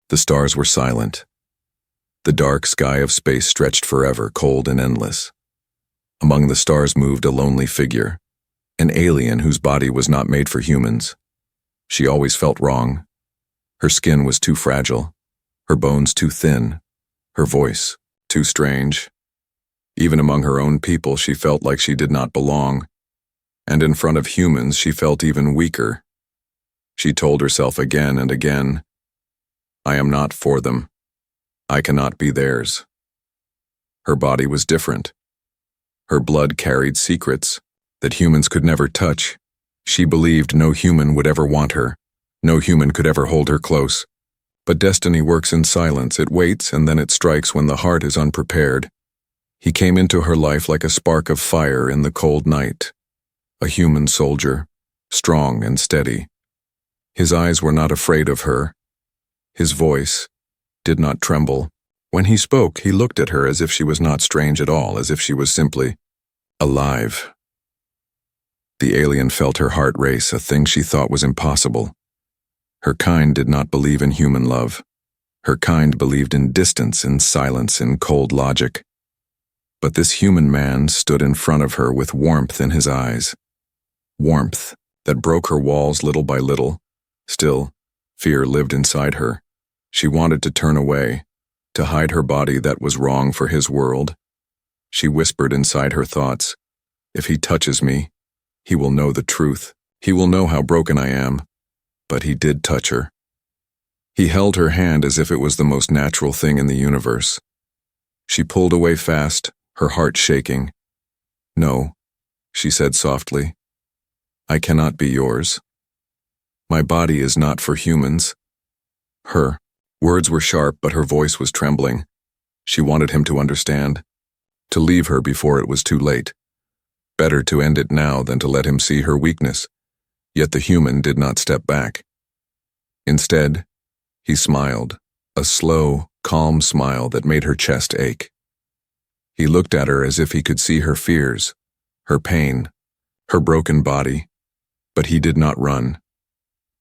The stars were silent. The dark sky of space stretched forever, cold and endless. Among the stars moved a lonely figure, an alien whose body was not made for humans. She always felt wrong. Her skin was too fragile, her bones too thin, her voice too strange. Even among her own people, she felt like she did not belong, and in front of humans, she felt even weaker. She told herself again and again, "I am not for them. I cannot be theirs." Her body was different. Her blood carried secrets that humans could never touch. She believed no human would ever want her. No human could ever hold her close. But destiny works in silence. It waits and then it strikes when the heart is unprepared. He came into her life like a spark of fire in the cold night. A human soldier, strong and steady. His eyes were not afraid of her. His voice did not tremble. When he spoke, he looked at her as if she was not strange at all, as if she was simply alive. The alien felt her heart race, a thing she thought was impossible. Her kind did not believe in human love. Her kind believed in distance, in silence, in cold logic. But this human man stood in front of her with warmth in his eyes. Warmth that broke her walls little by little. Still, fear lived inside her. She wanted to turn away, to hide her body that was wrong for his world. She whispered inside her thoughts, "If he touches me, he will know the truth. He will know how broken I am." But he did touch her. He held her hand as if it was the most natural thing in the universe. She pulled away fast, her heart shaking. "No," she said softly. "I cannot be yours. My body is not for humans." Her words were sharp, but her voice was trembling. She wanted him to understand, to leave her before it was too late. Better to end it now than to let him see her weakness. Yet the human did not step back. Instead, he smiled, a slow, calm smile that made her chest ache. He looked at her as if he could see her fears, her pain, her broken body, but he did not run.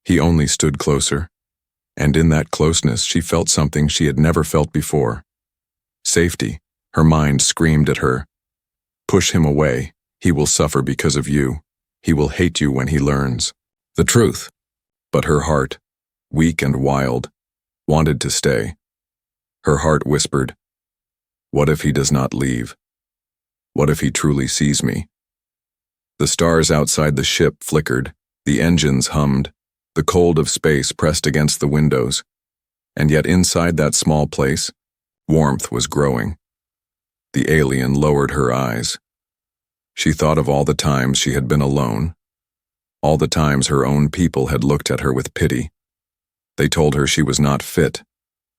He only stood closer, and in that closeness she felt something she had never felt before. Safety. Her mind screamed at her. "Push him away. He will suffer because of you. He will hate you when he learns the truth." But her heart, weak and wild, wanted to stay. Her heart whispered, "What if he does not leave? What if he truly sees me?" The stars outside the ship flickered, the engines hummed, the cold of space pressed against the windows, and yet inside that small place, warmth was growing. The alien lowered her eyes. She thought of all the times she had been alone, all the times her own people had looked at her with pity. They told her she was not fit,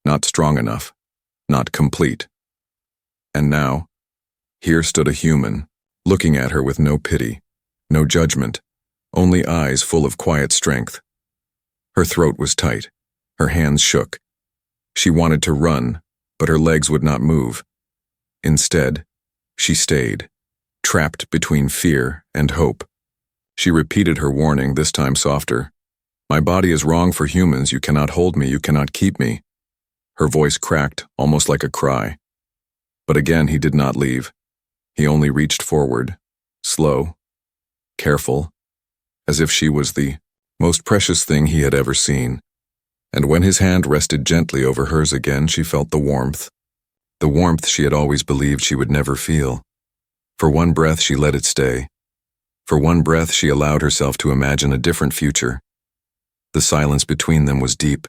not strong enough, not complete. And now, here stood a human, looking at her with no pity, no judgment, only eyes full of quiet strength. Her throat was tight, her hands shook. She wanted to run, but her legs would not move. Instead, she stayed, trapped between fear and hope. She repeated her warning, this time softer. "My body is wrong for humans. You cannot hold me. You cannot keep me." Her voice cracked, almost like a cry. But again he did not leave. He only reached forward, slow, careful, as if she was the most precious thing he had ever seen. And when his hand rested gently over hers again, she felt the warmth she had always believed she would never feel. For one breath she let it stay. For one breath she allowed herself to imagine a different future. The silence between them was deep.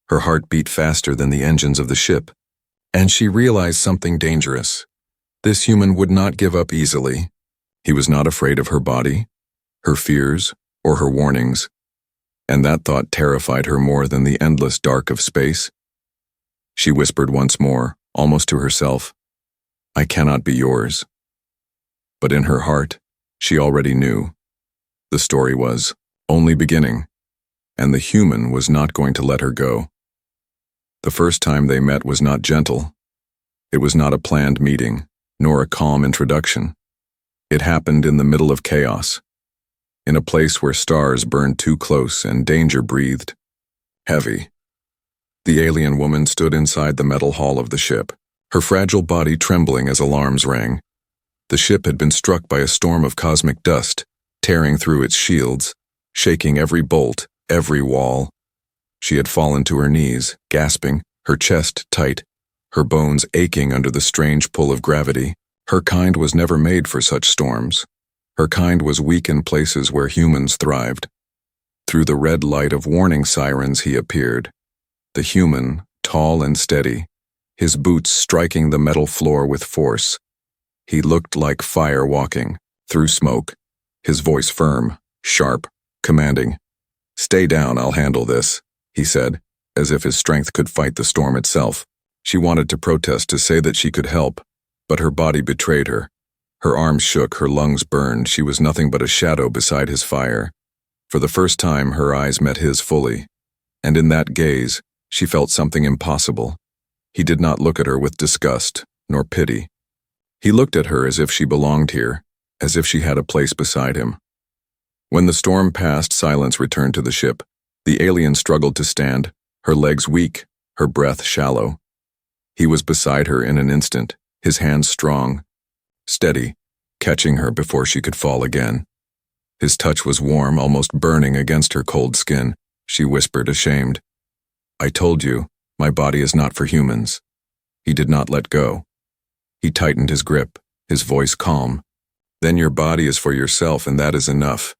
Her heart beat faster than the engines of the ship. And she realized something dangerous. This human would not give up easily. He was not afraid of her body, her fears, or her warnings. And that thought terrified her more than the endless dark of space. She whispered once more, almost to herself, "I cannot be yours." But in her heart, she already knew. The story was only beginning, and the human was not going to let her go. The first time they met was not gentle. It was not a planned meeting, nor a calm introduction. It happened in the middle of chaos, in a place where stars burned too close and danger breathed heavy. The alien woman stood inside the metal hull of the ship, her fragile body trembling as alarms rang. The ship had been struck by a storm of cosmic dust, tearing through its shields, shaking every bolt, every wall. She had fallen to her knees, gasping, her chest tight, her bones aching under the strange pull of gravity. Her kind was never made for such storms. Her kind was weak in places where humans thrived. Through the red light of warning sirens he appeared. The human, tall and steady, his boots striking the metal floor with force. He looked like fire walking, through smoke, his voice firm, sharp, commanding. "Stay down, I'll handle this," he said, as if his strength could fight the storm itself. She wanted to protest, to say that she could help, but her body betrayed her. Her arms shook, her lungs burned, she was nothing but a shadow beside his fire. For the first time, her eyes met his fully, and in that gaze, she felt something impossible. He did not look at her with disgust, nor pity. He looked at her as if she belonged here, as if she had a place beside him. When the storm passed, silence returned to the ship. The alien struggled to stand, her legs weak, her breath shallow. He was beside her in an instant, his hands strong, steady, catching her before she could fall again. His touch was warm, almost burning against her cold skin. She whispered, ashamed, "I told you, my body is not for humans." He did not let go. He tightened his grip, his voice calm. "Then your body is for yourself, and that is enough."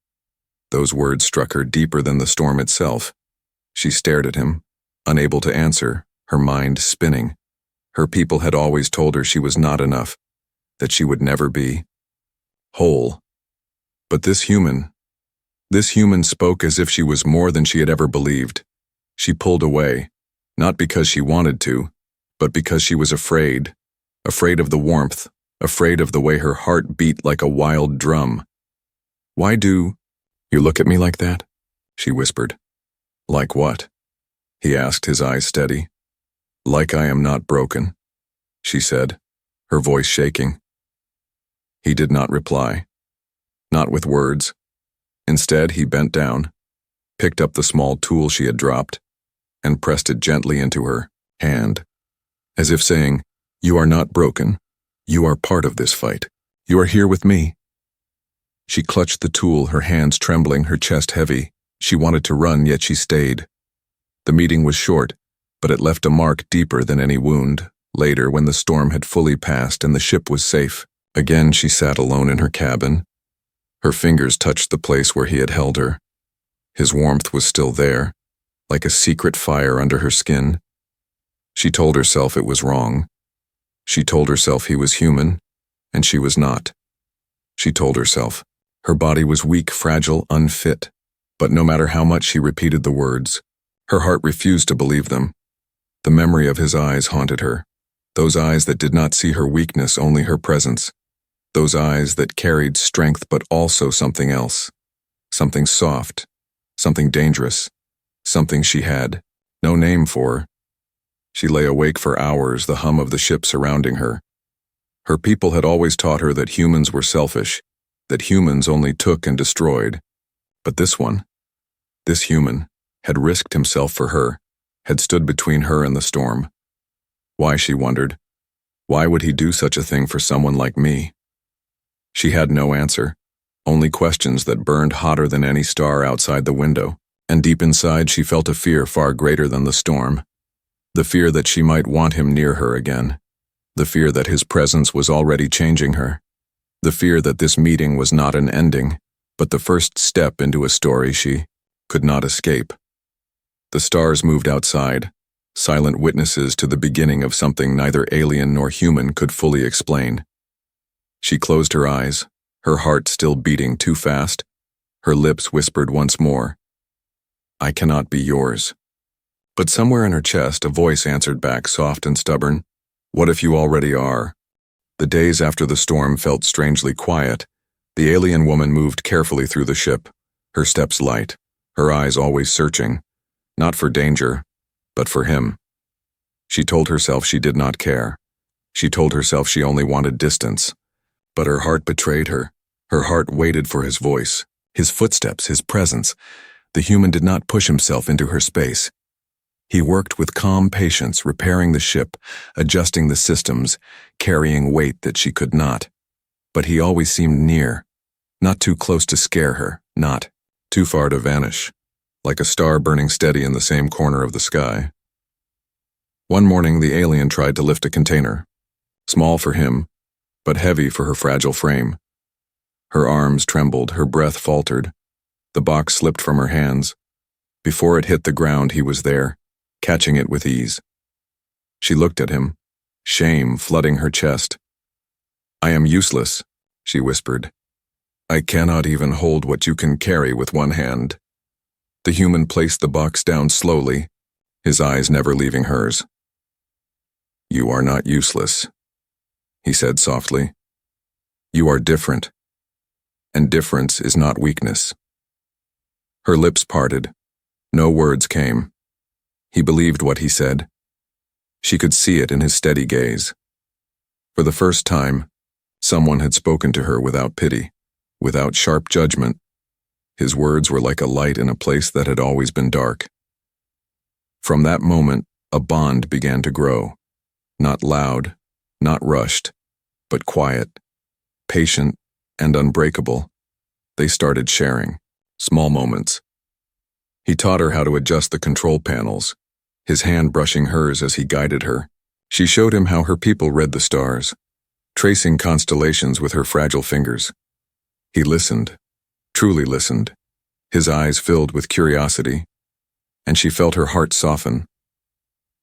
Those words struck her deeper than the storm itself. She stared at him, unable to answer, her mind spinning. Her people had always told her she was not enough, that she would never be whole. But this human spoke as if she was more than she had ever believed. She pulled away, not because she wanted to, but because she was afraid of the warmth, afraid of the way her heart beat like a wild drum. "Why do you look at me like that?" she whispered. "Like what?" he asked, his eyes steady. "Like I am not broken," she said, her voice shaking. He did not reply, not with words. Instead, he bent down, picked up the small tool she had dropped, and pressed it gently into her hand, as if saying, "You are not broken. You are part of this fight. You are here with me." She clutched the tool, her hands trembling, her chest heavy. She wanted to run, yet she stayed. The meeting was short, but it left a mark deeper than any wound. Later, when the storm had fully passed and the ship was safe, again she sat alone in her cabin. Her fingers touched the place where he had held her. His warmth was still there, like a secret fire under her skin. She told herself it was wrong. She told herself he was human, and she was not. She told herself her body was weak, fragile, unfit. But no matter how much she repeated the words, her heart refused to believe them. The memory of his eyes haunted her. Those eyes that did not see her weakness, only her presence. Those eyes that carried strength but also something else. Something soft, something dangerous, something she had no name for. She lay awake for hours, the hum of the ship surrounding her. Her people had always taught her that humans were selfish, that humans only took and destroyed. But this human, had risked himself for her, had stood between her and the storm. Why, she wondered. Why would he do such a thing for someone like me? She had no answer, only questions that burned hotter than any star outside the window, and deep inside she felt a fear far greater than the storm. The fear that she might want him near her again. The fear that his presence was already changing her. The fear that this meeting was not an ending, but the first step into a story she could not escape. The stars moved outside, silent witnesses to the beginning of something neither alien nor human could fully explain. She closed her eyes, her heart still beating too fast. Her lips whispered once more, "I cannot be yours." But somewhere in her chest a voice answered back, soft and stubborn, "What if you already are?" The days after the storm felt strangely quiet. The alien woman moved carefully through the ship, her steps light, her eyes always searching, not for danger, but for him. She told herself she did not care. She told herself she only wanted distance. But her heart betrayed her. Her heart waited for his voice, his footsteps, his presence. The human did not push himself into her space. He worked with calm patience, repairing the ship, adjusting the systems, carrying weight that she could not. But he always seemed near, not too close to scare her, not too far to vanish, like a star burning steady in the same corner of the sky. One morning, the alien tried to lift a container, small for him, but heavy for her fragile frame. Her arms trembled, her breath faltered. The box slipped from her hands. Before it hit the ground, he was there, catching it with ease. She looked at him, shame flooding her chest. "I am useless," she whispered. "I cannot even hold what you can carry with one hand." The human placed the box down slowly, his eyes never leaving hers. "You are not useless," he said softly. "You are different, and difference is not weakness." Her lips parted. No words came. He believed what he said. She could see it in his steady gaze. For the first time, someone had spoken to her without pity, without sharp judgment. His words were like a light in a place that had always been dark. From that moment, a bond began to grow. Not loud, not rushed, but quiet, patient, and unbreakable. They started sharing small moments. He taught her how to adjust the control panels, his hand brushing hers as he guided her. She showed him how her people read the stars, tracing constellations with her fragile fingers. He listened, truly listened, his eyes filled with curiosity, and she felt her heart soften,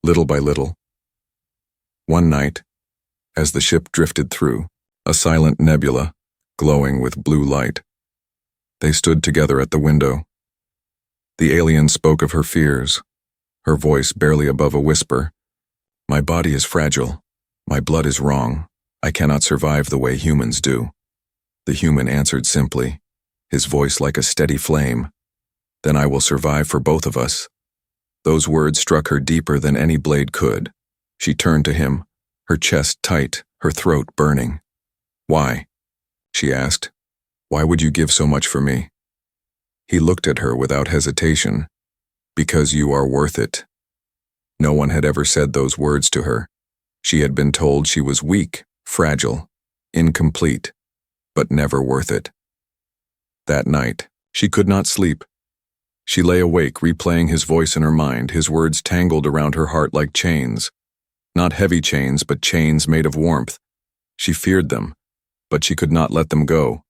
little by little. One night, as the ship drifted through, a silent nebula, glowing with blue light, they stood together at the window. The alien spoke of her fears, her voice barely above a whisper. "My body is fragile. My blood is wrong. I cannot survive the way humans do." The human answered simply, his voice like a steady flame. "Then I will survive for both of us." Those words struck her deeper than any blade could. She turned to him, her chest tight, her throat burning. "Why?" she asked. "Why would you give so much for me?" He looked at her without hesitation. "Because you are worth it." No one had ever said those words to her. She had been told she was weak, fragile, incomplete, but never worth it. That night, she could not sleep. She lay awake, replaying his voice in her mind, his words tangled around her heart like chains. Not heavy chains, but chains made of warmth. She feared them, but she could not let them go.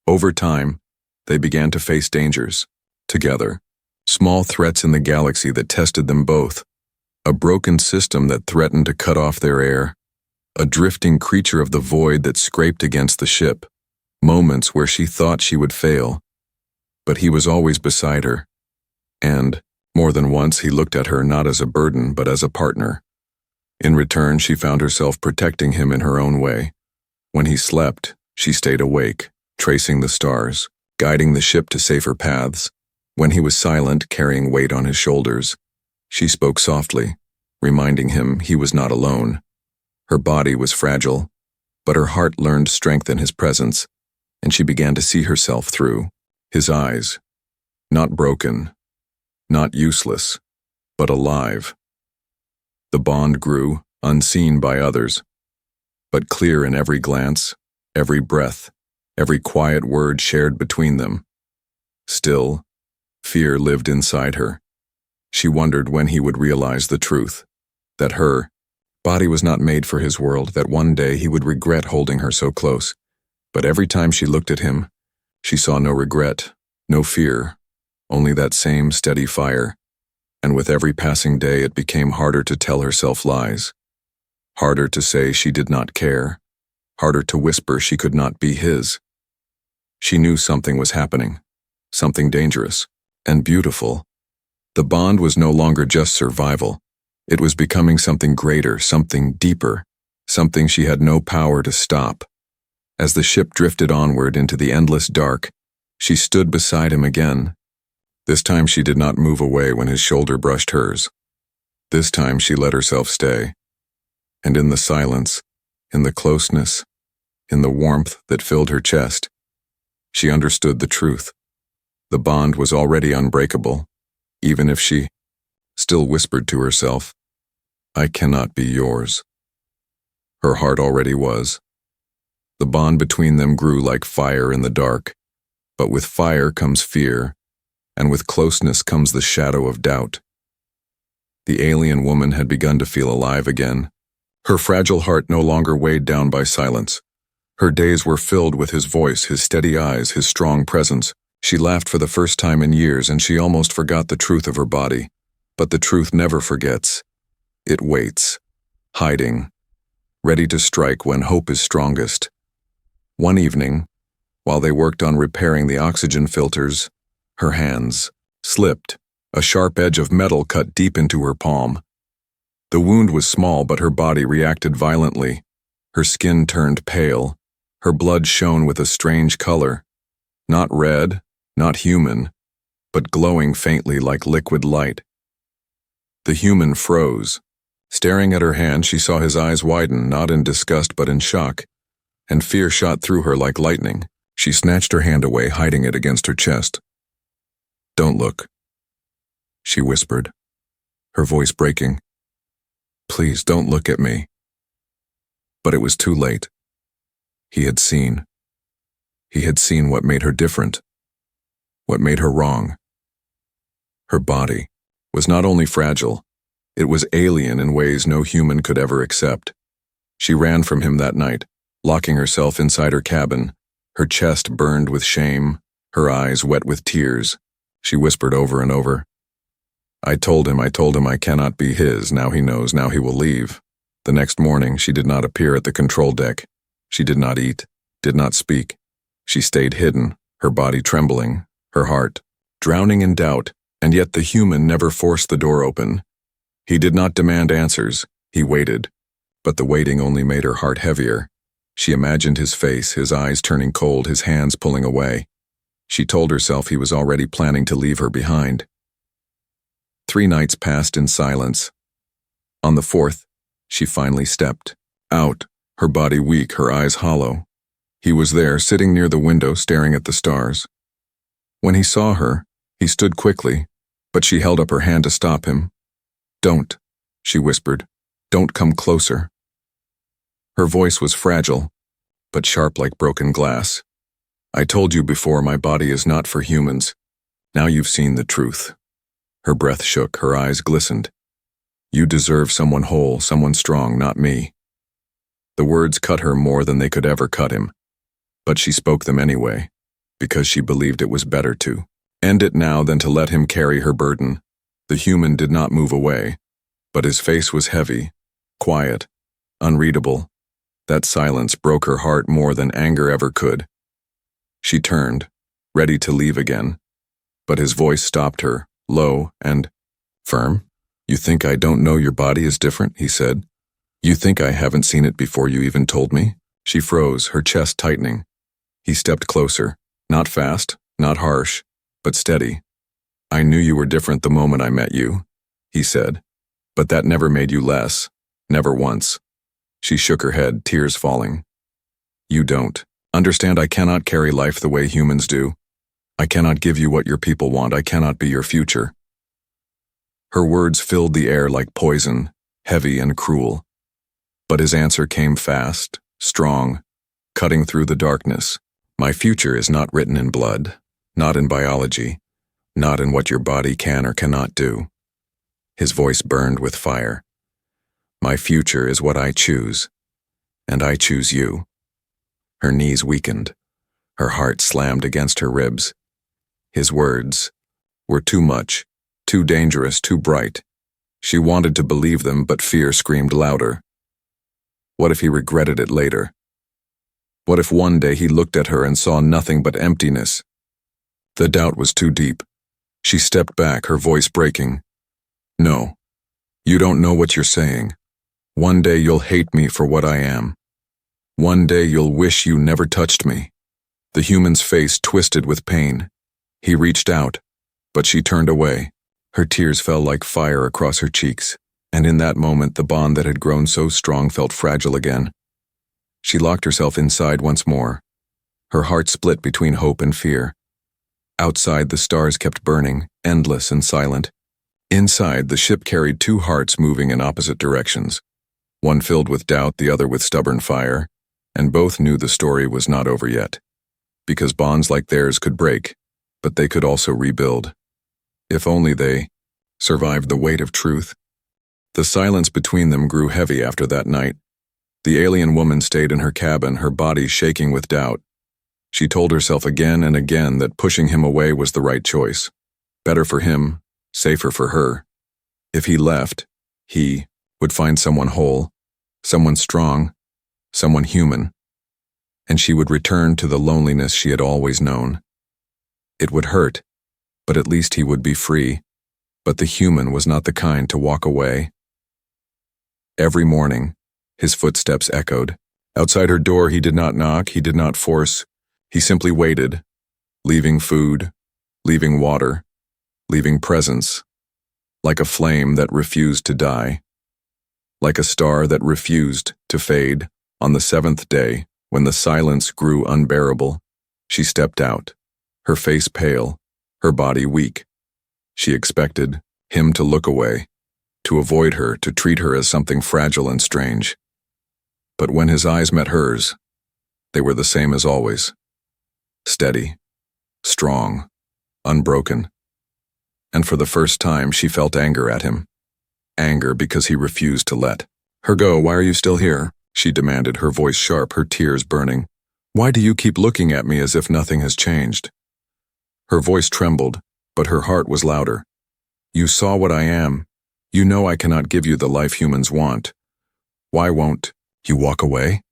Over time, they began to face dangers, together. Small threats in the galaxy that tested them both. A broken system that threatened to cut off their air. A drifting creature of the void that scraped against the ship. Moments where she thought she would fail. But he was always beside her. And, more than once, he looked at her not as a burden, but as a partner. In return, she found herself protecting him in her own way. When he slept, she stayed awake, tracing the stars, guiding the ship to safer paths. When he was silent, carrying weight on his shoulders, she spoke softly, reminding him he was not alone. Her body was fragile, but her heart learned strength in his presence, and she began to see herself through his eyes. Not broken, not useless, but alive. The bond grew, unseen by others, but clear in every glance, every breath, every quiet word shared between them. Still, fear lived inside her. She wondered when he would realize the truth, that her body was not made for his world, that one day he would regret holding her so close. But every time she looked at him, she saw no regret, no fear, only that same steady fire. And with every passing day, it became harder to tell herself lies. Harder to say she did not care. Harder to whisper she could not be his. She knew something was happening, something dangerous and beautiful. The bond was no longer just survival. It was becoming something greater, something deeper, something she had no power to stop. As the ship drifted onward into the endless dark, she stood beside him again. This time she did not move away when his shoulder brushed hers. This time she let herself stay. And in the silence, in the closeness, in the warmth that filled her chest, she understood the truth. The bond was already unbreakable, even if she still whispered to herself, "I cannot be yours." Her heart already was. The bond between them grew like fire in the dark, but with fire comes fear, and with closeness comes the shadow of doubt. The alien woman had begun to feel alive again. Her fragile heart no longer weighed down by silence. Her days were filled with his voice, his steady eyes, his strong presence. She laughed for the first time in years, and she almost forgot the truth of her body. But the truth never forgets. It waits, hiding, ready to strike when hope is strongest. One evening, while they worked on repairing the oxygen filters, her hands slipped. A sharp edge of metal cut deep into her palm. The wound was small, but her body reacted violently. Her skin turned pale. Her blood shone with a strange color. Not red, not human, but glowing faintly like liquid light. The human froze. Staring at her hand, she saw his eyes widen, not in disgust but in shock, and fear shot through her like lightning. She snatched her hand away, hiding it against her chest. "Don't look," she whispered, her voice breaking. "Please don't look at me." But it was too late. He had seen. He had seen what made her different, what made her wrong. Her body was not only fragile, it was alien in ways no human could ever accept. She ran from him that night, locking herself inside her cabin, her chest burned with shame, her eyes wet with tears. She whispered over and over, I told him I cannot be his, now he knows, now he will leave." The next morning, she did not appear at the control deck. She did not eat, did not speak. She stayed hidden, her body trembling, her heart drowning in doubt, and yet the human never forced the door open. He did not demand answers, he waited, but the waiting only made her heart heavier. She imagined his face, his eyes turning cold, his hands pulling away. She told herself he was already planning to leave her behind. 3 nights passed in silence. On the 4th, she finally stepped out, her body weak, her eyes hollow. He was there, sitting near the window, staring at the stars. When he saw her, he stood quickly, but she held up her hand to stop him. "Don't," she whispered. "Don't come closer." Her voice was fragile, but sharp like broken glass. "I told you before, my body is not for humans. Now you've seen the truth." Her breath shook, her eyes glistened. "You deserve someone whole, someone strong, not me." The words cut her more than they could ever cut him, but she spoke them anyway, because she believed it was better to end it now than to let him carry her burden. The human did not move away, but his face was heavy, quiet, unreadable. That silence broke her heart more than anger ever could. She turned, ready to leave again, but his voice stopped her, low and firm. "You think I don't know your body is different?" he said. "You think I haven't seen it before you even told me?" She froze, her chest tightening. He stepped closer, not fast, not harsh, but steady. "I knew you were different the moment I met you," he said, "but that never made you less, never once." She shook her head, tears falling. "You don't understand. I cannot carry life the way humans do. I cannot give you what your people want. I cannot be your future." Her words filled the air like poison, heavy and cruel. But his answer came fast, strong, cutting through the darkness. "My future is not written in blood, not in biology, not in what your body can or cannot do." His voice burned with fire. "My future is what I choose, and I choose you." Her knees weakened. Her heart slammed against her ribs. His words were too much, too dangerous, too bright. She wanted to believe them, but fear screamed louder. What if he regretted it later? What if one day he looked at her and saw nothing but emptiness? The doubt was too deep. She stepped back, her voice breaking. "No, you don't know what you're saying. One day you'll hate me for what I am. One day you'll wish you never touched me." The human's face twisted with pain. He reached out, but she turned away. Her tears fell like fire across her cheeks, and in that moment the bond that had grown so strong felt fragile again. She locked herself inside once more. Her heart split between hope and fear. Outside, the stars kept burning, endless and silent. Inside, the ship carried two hearts moving in opposite directions, one filled with doubt, the other with stubborn fire, and both knew the story was not over yet. Because bonds like theirs could break, but they could also rebuild. If only they survived the weight of truth. The silence between them grew heavy after that night. The alien woman stayed in her cabin, her body shaking with doubt. She told herself again and again that pushing him away was the right choice. Better for him, safer for her. If he left, he would find someone whole, someone strong, someone human, and she would return to the loneliness she had always known. It would hurt, but at least he would be free. But the human was not the kind to walk away. Every morning, his footsteps echoed. Outside her door, he did not knock, he did not force. He simply waited, leaving food, leaving water, leaving presence, like a flame that refused to die, like a star that refused to fade. On the seventh day, when the silence grew unbearable, she stepped out, her face pale, her body weak. She expected him to look away, to avoid her, to treat her as something fragile and strange. But when his eyes met hers, they were the same as always. Steady, strong, unbroken. And for the first time, she felt anger at him. Anger because he refused to let her go. "Why are you still here?" she demanded, her voice sharp, her tears burning. "Why do you keep looking at me as if nothing has changed?" Her voice trembled, but her heart was louder. "You saw what I am. You know I cannot give you the life humans want. Why won't you walk away?"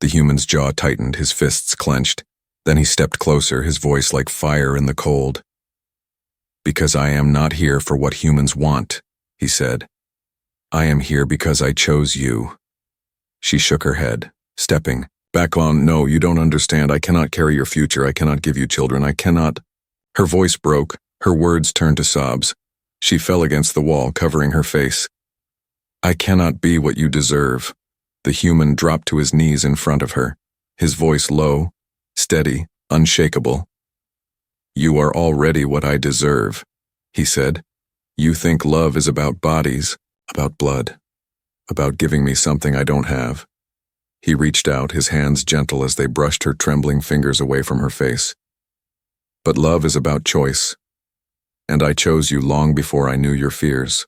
The human's jaw tightened, his fists clenched. Then he stepped closer, his voice like fire in the cold. "Because I am not here for what humans want," he said. "I am here because I chose you." She shook her head, stepping back on. "No, you don't understand. I cannot carry your future. I cannot give you children. I cannot." Her voice broke, her words turned to sobs. She fell against the wall, covering her face. "I cannot be what you deserve." The human dropped to his knees in front of her, his voice low, steady, unshakable. "You are already what I deserve," he said. "You think love is about bodies, about blood, about giving me something I don't have." He reached out, his hands gentle as they brushed her trembling fingers away from her face. "But love is about choice, and I chose you long before I knew your fears."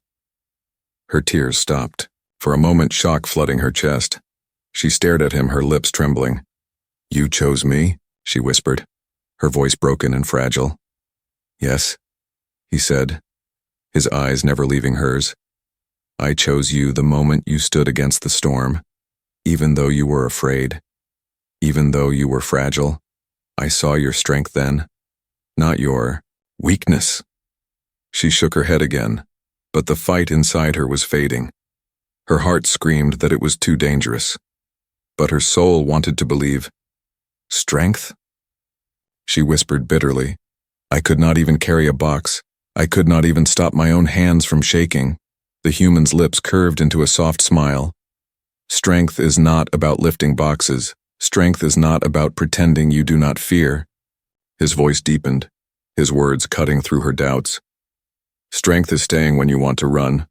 Her tears stopped, for a moment shock flooding her chest. She stared at him, her lips trembling. "You chose me?" she whispered, her voice broken and fragile. "Yes," he said, his eyes never leaving hers. "I chose you the moment you stood against the storm, even though you were afraid, even though you were fragile. I saw your strength then, not your weakness." She shook her head again, but the fight inside her was fading. Her heart screamed that it was too dangerous, but her soul wanted to believe. "Strength?" She whispered bitterly. "I could not even carry a box. I could not even stop my own hands from shaking." The human's lips curved into a soft smile. "Strength is not about lifting boxes. Strength is not about pretending you do not fear." His voice deepened, his words cutting through her doubts. "Strength is staying when you want to run.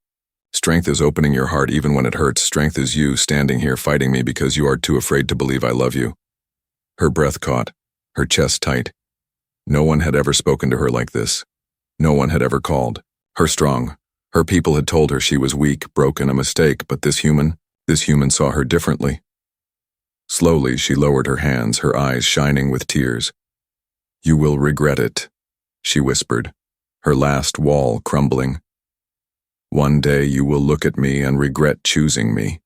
Strength is opening your heart even when it hurts. Strength is you standing here fighting me because you are too afraid to believe I love you." Her breath caught, her chest tight. No one had ever spoken to her like this. No one had ever called her strong. Her people had told her she was weak, broken, a mistake, but this human saw her differently. Slowly, she lowered her hands, her eyes shining with tears. "You will regret it," she whispered, her last wall crumbling. "One day you will look at me and regret choosing me."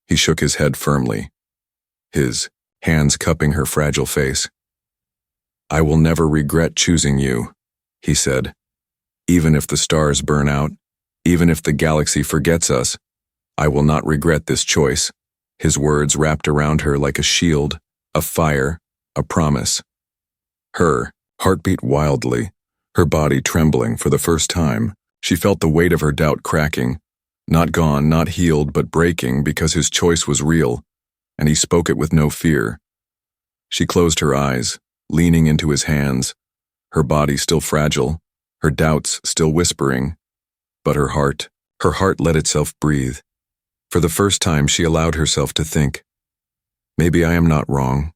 He shook his head firmly, his hands cupping her fragile face. "I will never regret choosing you," he said. "Even if the stars burn out, even if the galaxy forgets us, I will not regret this choice." His words wrapped around her like a shield, a fire, a promise. Her heart beat wildly, her body trembling for the first time. She felt the weight of her doubt cracking, not gone, not healed, but breaking because his choice was real, and he spoke it with no fear. She closed her eyes, leaning into his hands, her body still fragile, her doubts still whispering, but her heart let itself breathe. For the first time, she allowed herself to think, maybe I am not wrong.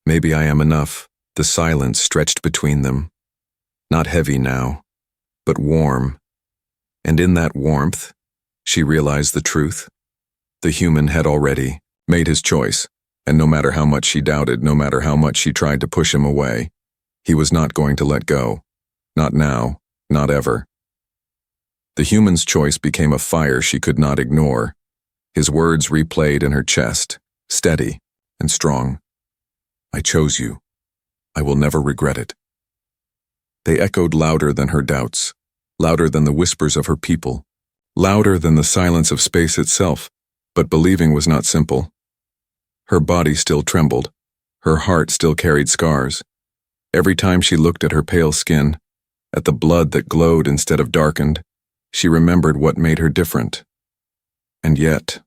Maybe I am enough. The silence stretched between them. Not heavy now, but warm. And in that warmth, she realized the truth. The human had already made his choice, and no matter how much she doubted, no matter how much she tried to push him away, he was not going to let go. Not now, not ever. The human's choice became a fire she could not ignore. His words replayed in her chest, steady and strong. I chose you. I will never regret it. They echoed louder than her doubts, louder than the whispers of her people, louder than the silence of space itself. But believing was not simple. Her body still trembled. Her heart still carried scars. Every time she looked at her pale skin, at the blood that glowed instead of darkened, she remembered what made her different. And yet,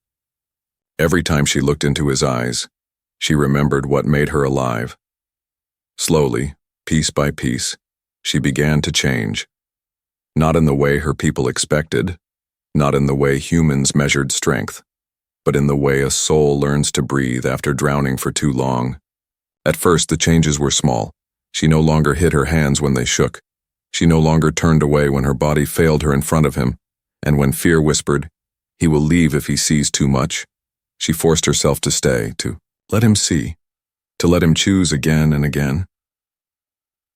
every time she looked into his eyes, she remembered what made her alive. Slowly, piece by piece, she began to change. Not in the way her people expected, not in the way humans measured strength, but in the way a soul learns to breathe after drowning for too long. At first, the changes were small. She no longer hid her hands when they shook. She no longer turned away when her body failed her in front of him, and when fear whispered, he will leave if he sees too much, she forced herself to stay, to let him see, to let him choose again and again.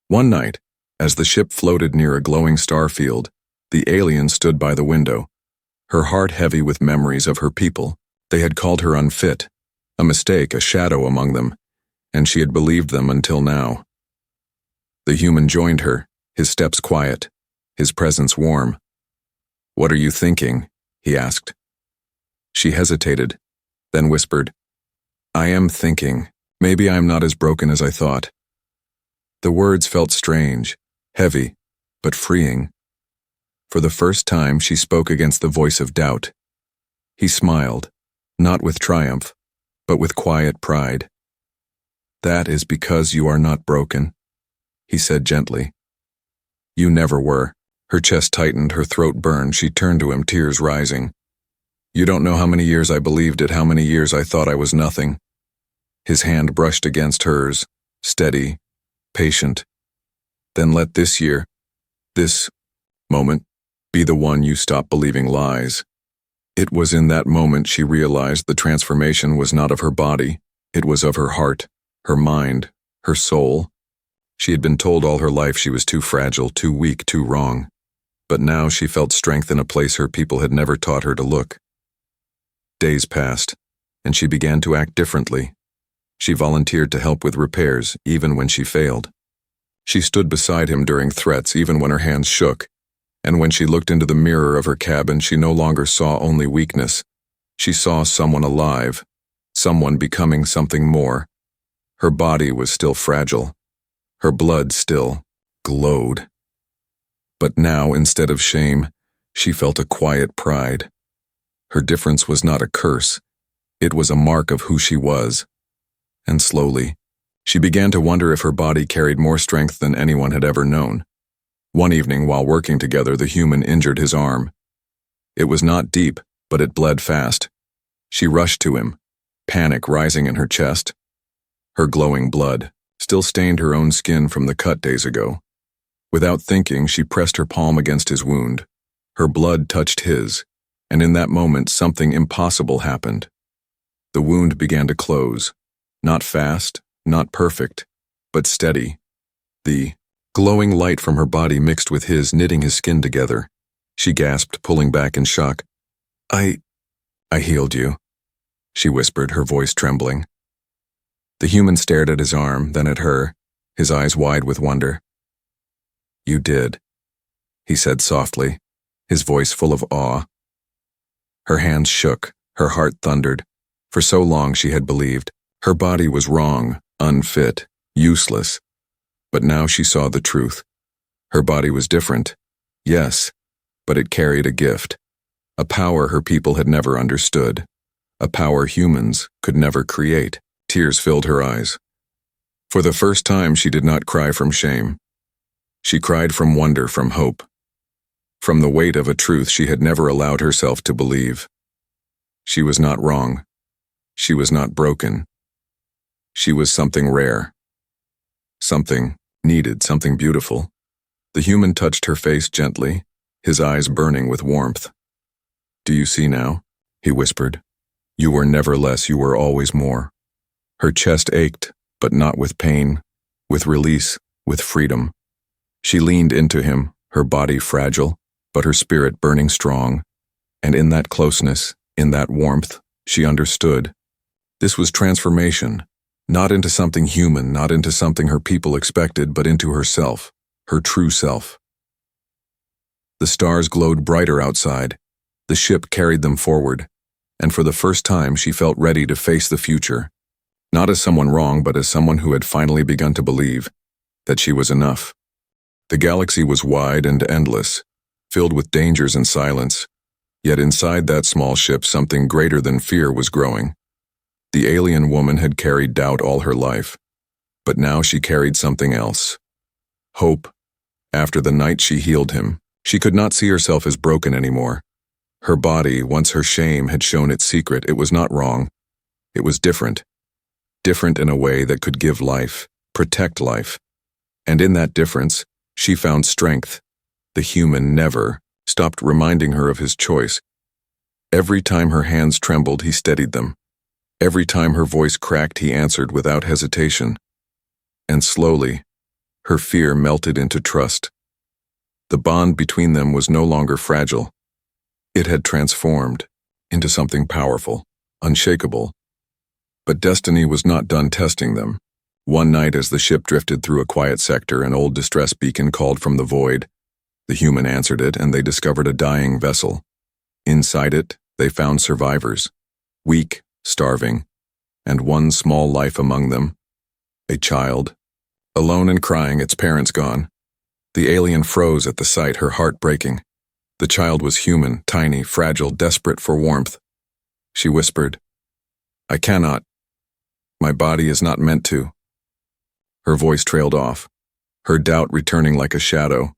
One night, as the ship floated near a glowing star field, the alien stood by the window, her heart heavy with memories of her people. They had called her unfit, a mistake, a shadow among them, and she had believed them until now. The human joined her, his steps quiet, his presence warm. What are you thinking? He asked. She hesitated, then whispered, I am thinking, maybe I am not as broken as I thought. The words felt strange, heavy, but freeing. For the first time, she spoke against the voice of doubt. He smiled. Not with triumph, but with quiet pride. That is because you are not broken, he said gently. You never were. Her chest tightened, her throat burned. She turned to him, tears rising. You don't know how many years I believed it, how many years I thought I was nothing. His hand brushed against hers, steady, patient. Then let this moment, be the one you stop believing lies. It was in that moment she realized the transformation was not of her body, it was of her heart, her mind, her soul. She had been told all her life she was too fragile, too weak, too wrong. But now she felt strength in a place her people had never taught her to look. Days passed, and she began to act differently. She volunteered to help with repairs, even when she failed. She stood beside him during threats, even when her hands shook. And when she looked into the mirror of her cabin, she no longer saw only weakness. She saw someone alive, someone becoming something more. Her body was still fragile. Her blood still glowed. But now, instead of shame, she felt a quiet pride. Her difference was not a curse. It was a mark of who she was. And slowly, she began to wonder if her body carried more strength than anyone had ever known. One evening, while working together, the human injured his arm. It was not deep, but it bled fast. She rushed to him, panic rising in her chest. Her glowing blood still stained her own skin from the cut days ago. Without thinking, she pressed her palm against his wound. Her blood touched his, and in that moment something impossible happened. The wound began to close, not fast, not perfect, but steady. The glowing light from her body mixed with his, knitting his skin together. She gasped, pulling back in shock. I healed you, she whispered, her voice trembling. The human stared at his arm, then at her, his eyes wide with wonder. You did, he said softly, his voice full of awe. Her hands shook, her heart thundered. For so long she had believed. Her body was wrong, unfit, useless. But now she saw the truth. Her body was different, yes, but it carried a gift, a power her people had never understood, a power humans could never create. Tears filled her eyes. For the first time, she did not cry from shame. She cried from wonder, from hope, from the weight of a truth she had never allowed herself to believe. She was not wrong. She was not broken. She was something rare. Something needed, something beautiful. The human touched her face gently, his eyes burning with warmth. "Do you see now?" he whispered. "You were never less, you were always more." Her chest ached, but not with pain, with release, with freedom. She leaned into him, her body fragile, but her spirit burning strong. And in that closeness, in that warmth, she understood. This was transformation, not into something human, not into something her people expected, but into herself, her true self. The stars glowed brighter outside. The ship carried them forward, and for the first time she felt ready to face the future, not as someone wrong, but as someone who had finally begun to believe that she was enough. The galaxy was wide and endless, filled with dangers and silence, yet inside that small ship something greater than fear was growing. The alien woman had carried doubt all her life, but now she carried something else. Hope. After the night she healed him, she could not see herself as broken anymore. Her body, once her shame had shown its secret, it was not wrong. It was different. Different in a way that could give life, protect life. And in that difference, she found strength. The human never stopped reminding her of his choice. Every time her hands trembled, he steadied them. Every time her voice cracked, he answered without hesitation. And slowly, her fear melted into trust. The bond between them was no longer fragile. It had transformed into something powerful, unshakable. But destiny was not done testing them. One night, as the ship drifted through a quiet sector, an old distress beacon called from the void. The human answered it, and they discovered a dying vessel. Inside it, they found survivors, weak, starving, and one small life among them, a child, alone and crying, its parents gone. The alien froze at the sight, her heart breaking. The child was human, tiny, fragile, desperate for warmth. She whispered, "I cannot. My body is not meant to." Her voice trailed off, her doubt returning like a shadow.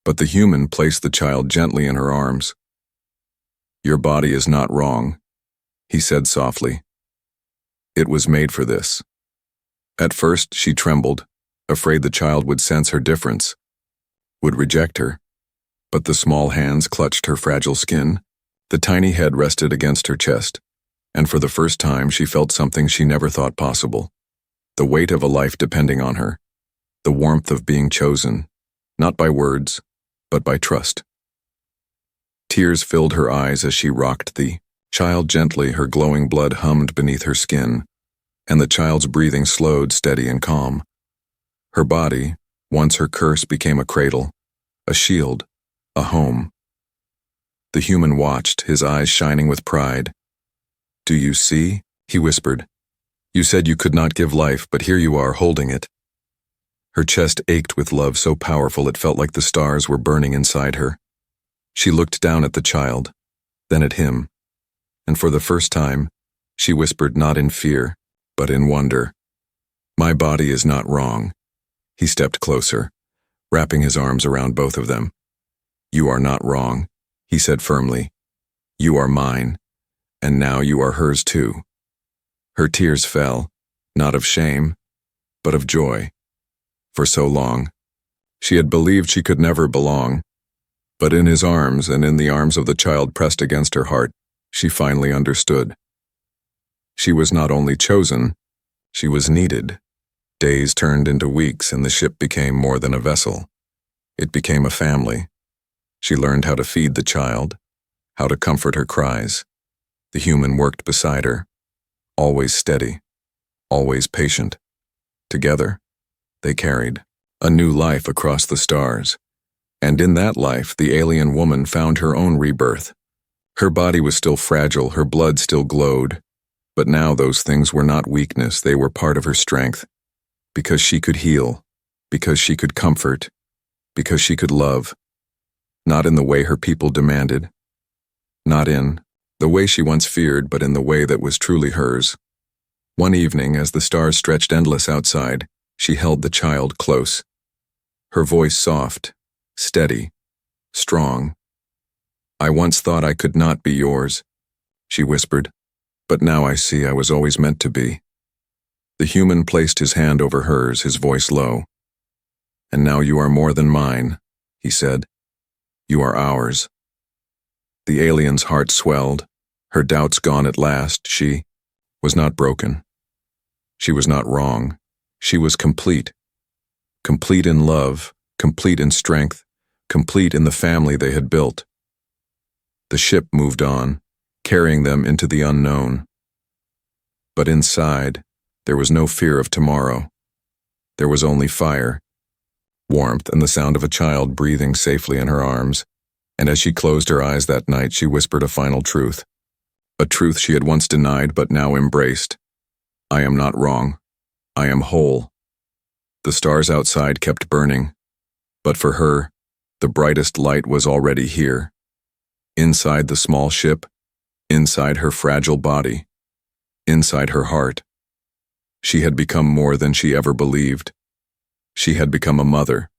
But the human placed the child gently in her arms. "Your body is not wrong," he said softly. "It was made for this." At first, she trembled, afraid the child would sense her difference, would reject her. But the small hands clutched her fragile skin, the tiny head rested against her chest, and for the first time she felt something she never thought possible. The weight of a life depending on her, the warmth of being chosen, not by words, but by trust. Tears filled her eyes as she rocked the child gently, her glowing blood hummed beneath her skin, and the child's breathing slowed, steady and calm. Her body, once her curse, became a cradle, a shield, a home. The human watched, his eyes shining with pride. "Do you see?" he whispered. "You said you could not give life, but here you are, holding it." Her chest ached with love so powerful it felt like the stars were burning inside her. She looked down at the child, then at him, and for the first time, she whispered not in fear, but in wonder. "My body is not wrong." He stepped closer, wrapping his arms around both of them. "You are not wrong," he said firmly. "You are mine, and now you are hers too." Her tears fell, not of shame, but of joy. For so long, she had believed she could never belong, but in his arms and in the arms of the child pressed against her heart, she finally understood. She was not only chosen, she was needed. Days turned into weeks and the ship became more than a vessel. It became a family. She learned how to feed the child, how to comfort her cries. The human worked beside her, always steady, always patient. Together, they carried a new life across the stars. And in that life, the alien woman found her own rebirth. Her body was still fragile, her blood still glowed. But now those things were not weakness, they were part of her strength. Because she could heal, because she could comfort, because she could love. Not in the way her people demanded. Not in the way she once feared, but in the way that was truly hers. One evening, as the stars stretched endless outside, she held the child close. her voice soft, steady, strong. "I once thought I could not be yours," she whispered, "but now I see I was always meant to be." The human placed his hand over hers, his voice low. "And now you are more than mine," he said. "You are ours." The alien's heart swelled, her doubts gone at last. She was not broken. She was not wrong. She was complete. Complete in love, complete in strength, complete in the family they had built. The ship moved on, carrying them into the unknown. But inside, there was no fear of tomorrow. There was only fire, warmth, and the sound of a child breathing safely in her arms. And as she closed her eyes that night, she whispered a final truth. A truth she had once denied but now embraced. "I am not wrong. I am whole." The stars outside kept burning, but for her, the brightest light was already here. Inside the small ship, inside her fragile body, inside her heart. She had become more than she ever believed. She had become a mother,